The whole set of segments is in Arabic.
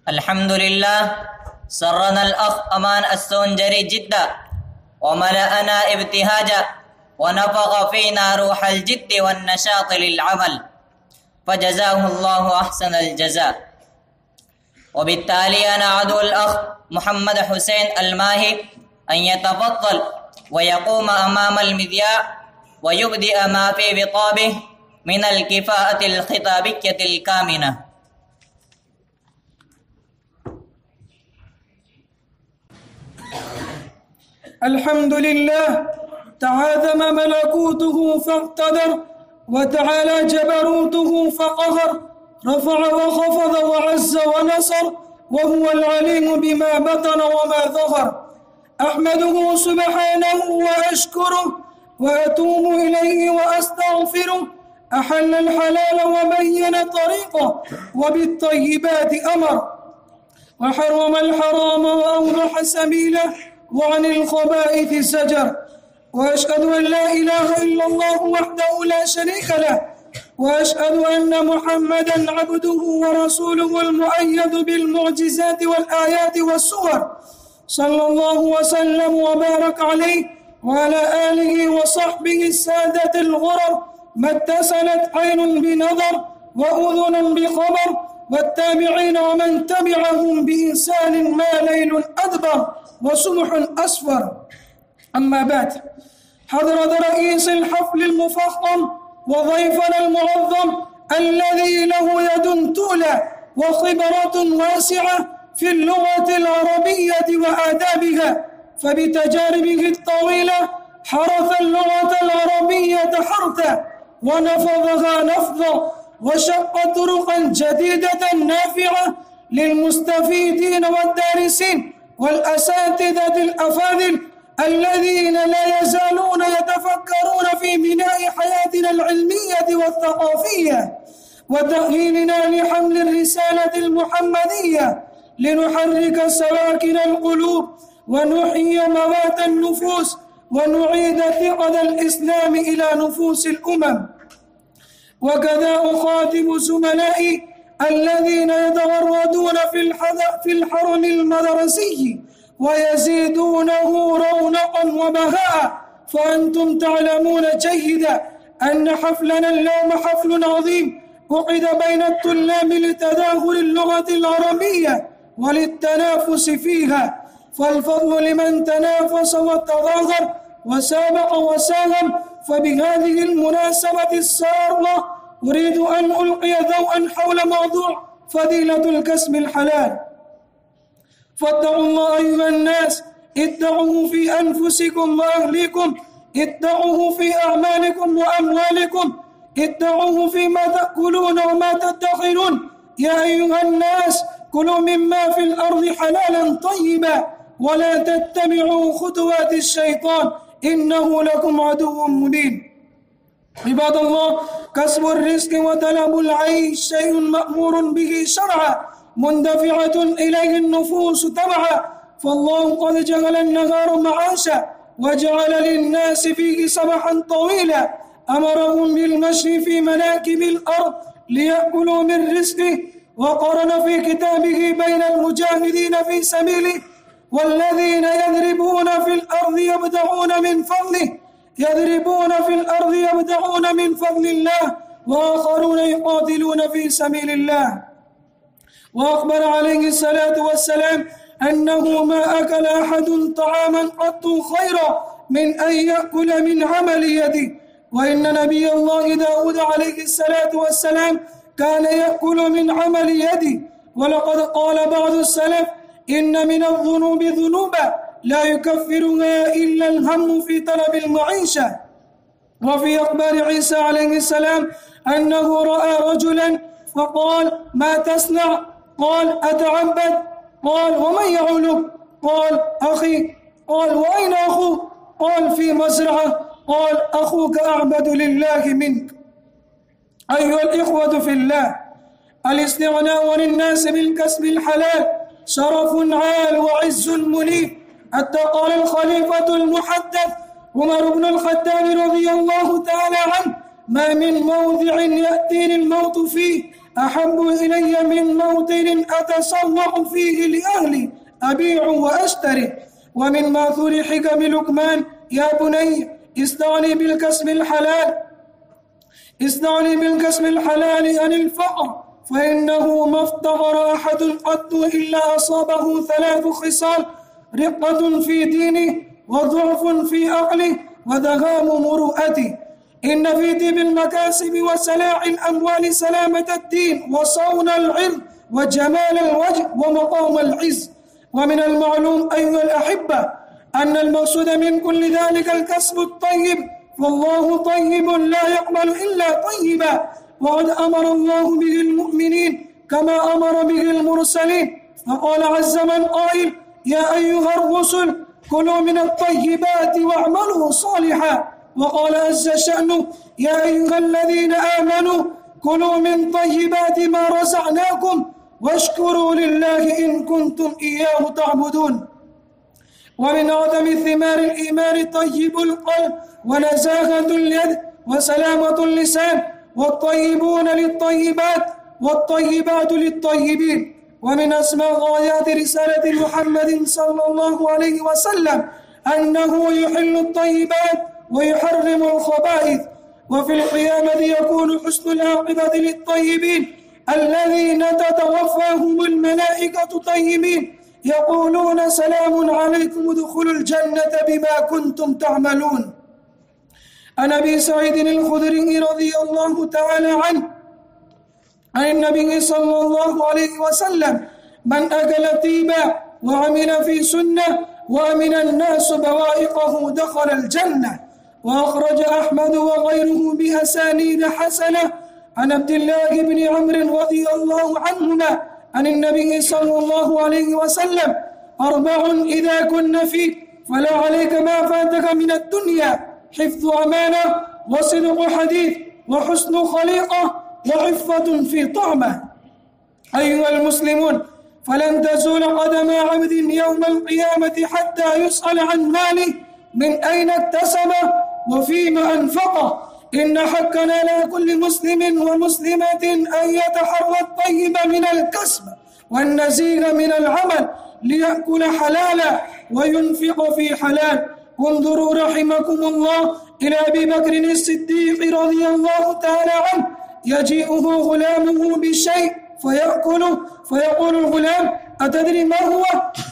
الحمد لله. سرنا الأخ أمان السونجري جدا وملأنا ابتهاجا ونفخ فينا روح الجد والنشاط للعمل، فجزاه الله أحسن الجزاء. وبالتالي أنا أدعو الأخ محمد حسين الماهي أن يتفضل ويقوم أمام المذياع ويبدأ ما في بطابه من الكفاءة الخطابية الكامنة. الحمد لله تعاظم ملكوته فاقتدر، وتعالى جبروته فقهر، رفع وخفض وعز ونصر، وهو العليم بما بطن وما ظهر. أحمده سبحانه وأشكره وأتوب إليه وأستغفره. أحل الحلال وبين طريقه وبالطيبات أمر، وحرم الحرام وأوضح سبيله وعن الخبائث زجر. وأشهد أن لا إله إلا الله وحده لا شريك له، وأشهد أن محمدًا عبده ورسوله المؤيد بالمعجزات والآيات والسور، صلى الله وسلم وبارك عليه وعلى آله وصحبه السادة الغرر، ما اتصلت عين بنظر وأذن بخبر، والتابعين ومن تبعهم بإحسان ما ليل أدبر وصبح أصفر. أما بعد، حضرة رئيس الحفل المفخم وضيفنا المعظم الذي له يد طولى وخبرة واسعة في اللغة العربية وآدابها، فبتجاربه الطويلة حرث اللغة العربية حرثا ونفضها نفضا، وشق طرقا جديدة نافعة للمستفيدين والدارسين والأساتذة الأفاضل الذين لا يزالون يتفكرون في بناء حياتنا العلمية والثقافية وتأهيلنا لحمل الرسالة المحمدية، لنحرك سواكن القلوب ونحيي موات النفوس ونعيد ثقل الإسلام إلى نفوس الأمم. وكذا أخاطب زملائي الذين يتغردون في الحرم المدرسي ويزيدونه رونقا وبهاء، فأنتم تعلمون جيدا أن حفلنا اليوم حفل عظيم عقد بين الطلاب لتداخل اللغة العربية وللتنافس فيها، فالفضل لمن تنافس وتظاهر وسابق وساهم. فبهذه المناسبة السارة أريد أن ألقي ضوءا حول موضوع فضيلة الكسب الحلال. فاتقوا الله أيها الناس، اتقوه في أنفسكم وأهليكم، اتقوه في أعمالكم وأموالكم، اتقوه فيما تأكلون وما تدخرون. يا أيها الناس، كلوا مما في الأرض حلالا طيبا ولا تتبعوا خطوات الشيطان إنه لكم عدو مبين. عباد الله، كسب الرزق وطلب العيش شيء مأمور به شرعا مندفعة إليه النفوس تبعا، فالله قد جعل النهار معاشا وجعل للناس فيه سبحا طويلا، أمرهم بالمشي في مناكب الأرض ليأكلوا من رزقه، وقرن في كتابه بين المجاهدين في سبيله والذين يضربون في الأرض يبتغون من فضله، يضربون في الأرض يبتغون من فضل الله، وآخرون يقاتلون في سبيل الله. وأخبر عليه الصلاة والسلام أنه ما أكل أحد طعاما قط خيرا من أن يأكل من عمل يده. وإن نبي الله داود عليه الصلاة والسلام كان يأكل من عمل يده. ولقد قال بعض السلف: إن من الذنوب ذنوبا لا يكفرها إلا الهم في طلب المعيشة. وفي أخبار عيسى عليه السلام أنه رأى رجلا فقال: ما تصنع؟ قال: أتعبد. قال: ومن يعولك؟ قال: أخي. قال: وأين أخوك؟ قال: في مزرعة. قال: أخوك أعبد لله منك. أيها الإخوة في الله، الاستغناء للناس بالكسب الحلال شرف عال وعز منيف. حتى قال الخليفة المحدث عمر بن الخطاب رضي الله تعالى عنه: ما من موضع يأتيني الموت فيه أحب إلي من موطن أتسوق فيه لأهلي أبيع وأشتري. ومن ماثور حكم لقمان: يا بني استعني بالكسب الحلال عن الفقر، فإنه ما افتقر أحد قط إلا أصابه 3 خصال: رقة في دينه، وضعف في عقله، وذهاب مروءته. إن في طيب المكاسب وسلاع الأموال سلامة الدين وصون العرض وجمال الوجه ومقام العز. ومن المعلوم أيها الأحبة أن المقصود من كل ذلك الكسب الطيب، فالله طيب لا يقبل إلا طيبا، وقد أمر الله به المؤمنين كما أمر به المرسلين، فقال عز من قائل: يا أيها الرسل كلوا من الطيبات واعملوا صالحا. وقال عز شأنه: يا أيها الذين آمنوا كلوا من طيبات ما رزقناكم واشكروا لله إن كنتم إياه تعبدون. ومن أعظم ثمار الإيمان طيب القلب ونزاهة اليد وسلامة اللسان، والطيبون للطيبات والطيبات للطيبين. ومن أسمى غايات رسالة محمد صلى الله عليه وسلم أنه يحل الطيبات ويحرم الخبائث. وفي القيامة يكون حسن العاقبة للطيبين الذين تتوفاهم الملائكة طيبين، يقولون: سلام عليكم ادخلوا الجنة بما كنتم تعملون. عن أبي سعيد الخدري رضي الله تعالى عنه عن النبي صلى الله عليه وسلم: من أكل طيبا وعمل في سنة وأمن الناس بوائقه دخل الجنة. وأخرج أحمد وغيره بأسانيد حسنة عن عبد الله بن عمرو رضي الله عنهما عن النبي صلى الله عليه وسلم: 4 إذا كن فيك فلا عليك ما فاتك من الدنيا: حفظ أمانة، وصدق حديث، وحسن خليقة، وعفة في طعمة. أيها المسلمون، فلن تزول قدم عبد يوم القيامة حتى يسأل عن ماله من أين اكتسبه وفيما أنفقه. إن حقنا على كل مسلم ومسلمة أن يتحرى الطيب من الكسب والنزيل من العمل ليأكل حلالا وينفق في حلال. انظروا رحمكم الله إلى أبي بكر الصديق رضي الله تعالى عنه: يجيئه غلامه بشيء فيأكله، فيقول الغلام: أتدري ما هو؟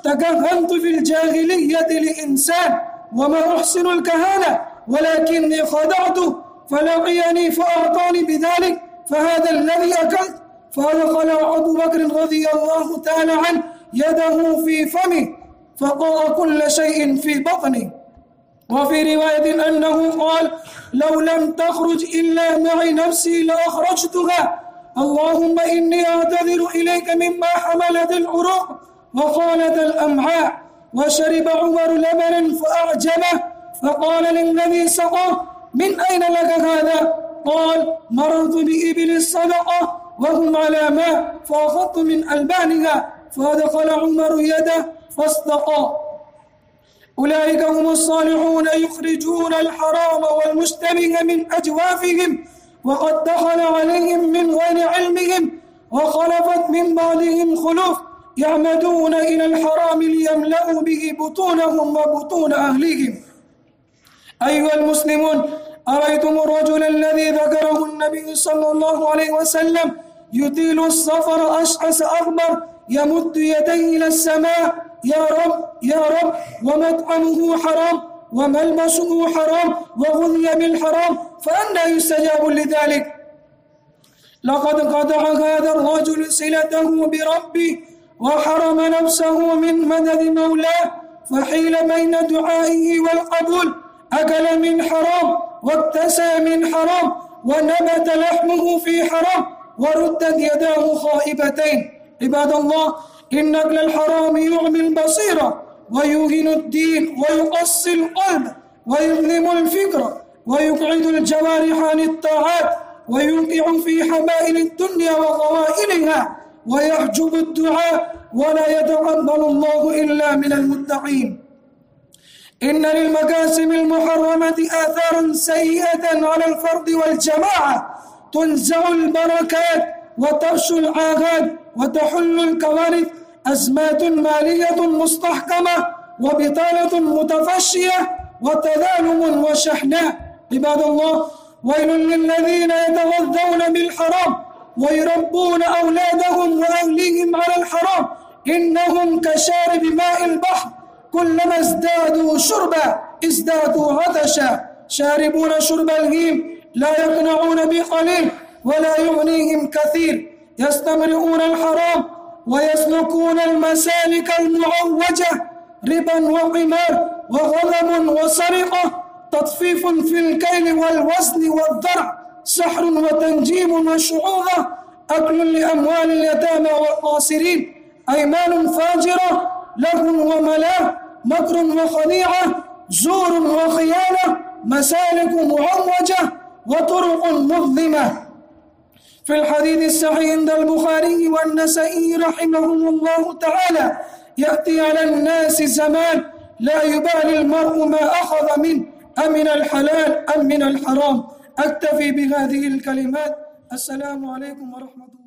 تكهنت في الجاهلية لإنسان وما أحسن الكهانة، ولكني خدعته فلقيني فأعطاني بذلك، فهذا الذي أكلت. فدخل أبو بكر رضي الله تعالى عنه يده في فمه فقاء كل شيء في بطنه. وفي رواية أنه قال: لو لم تخرج إلا معي نفسي لأخرجتها، اللهم إني أعتذر إليك مما حملت العروق وقالت الأمعاء. وشرب عمر لبنا فأعجبه، فقال للذي سقاه: من أين لك هذا؟ قال: مررت بإبل الصدقة وهم على ماء فأخذت من ألبانها، فدخل عمر يده فاستقى. أولئك هم الصالحون يخرجون الحرام والمشتبه من أجوافهم، وقد دخل عليهم من غير علمهم، وخلفت من بعدهم خلوف يعمدون إلى الحرام ليملأوا به بطونهم وبطون أهليهم. أيها المسلمون، أرأيتم الرجل الذي ذكره النبي صلى الله عليه وسلم يطيل السفر أشعث أغبر يمد يديه إلى السماء: يا رب يا رب، ومطعمه حرام وملبسه حرام وغذي بالحرام، فأنى يستجاب لذلك؟ لقد قطع هذا الرجل صلته بربه وحرم نفسه من مدد مولاه، فحيل بين دعائه والقبول. أكل من حرام واكتسى من حرام ونبت لحمه في حرام وردت يداه خائبتين. عباد الله، إن أكل الحرام يعمي البصيرة ويوهن الدين ويقسي القلب ويظلم الفكر ويقعد الجوارح عن الطاعات ويوقع في حمائل الدنيا وغوائلها ويحجب الدعاء ولا يتقبل الله إلا من المتقين. إن للمكاسب المحرمة آثارا سيئة على الفرد والجماعة تنزع البركات وتفشو العاهات وتحل الكوارث، أزمات مالية مستحكمة وبطالة متفشية وتذالم وشحناء. عباد الله، ويل للذين يتغذون بالحرام ويربون أولادهم وأهليهم على الحرام، إنهم كشارب ماء البحر، كلما ازدادوا شربا ازدادوا عطشا، شاربون شرب الهيم لا يقنعون بقليل ولا يغنيهم كثير، يستمرئون الحرام ويسلكون المسالك المعوجة، ربا وقمار وغضب وسرقة، تطفيف في الكيل والوزن والذرع، سحر وتنجيم وشعوذة، أكل لأموال اليتامى والقاصرين، أيمان فاجرة، لهو وملاة، مكر وخديعة، زور وخيانة، مسالك معوجة وطرق مظلمة. في الحديث الصحيح عند البخاري والنسائي رحمهم الله تعالى: يأتي على الناس زمان لا يبالي المرء ما أخذ منه أمن الحلال أم من الحرام. أكتفي بهذه الكلمات. السلام عليكم ورحمة الله.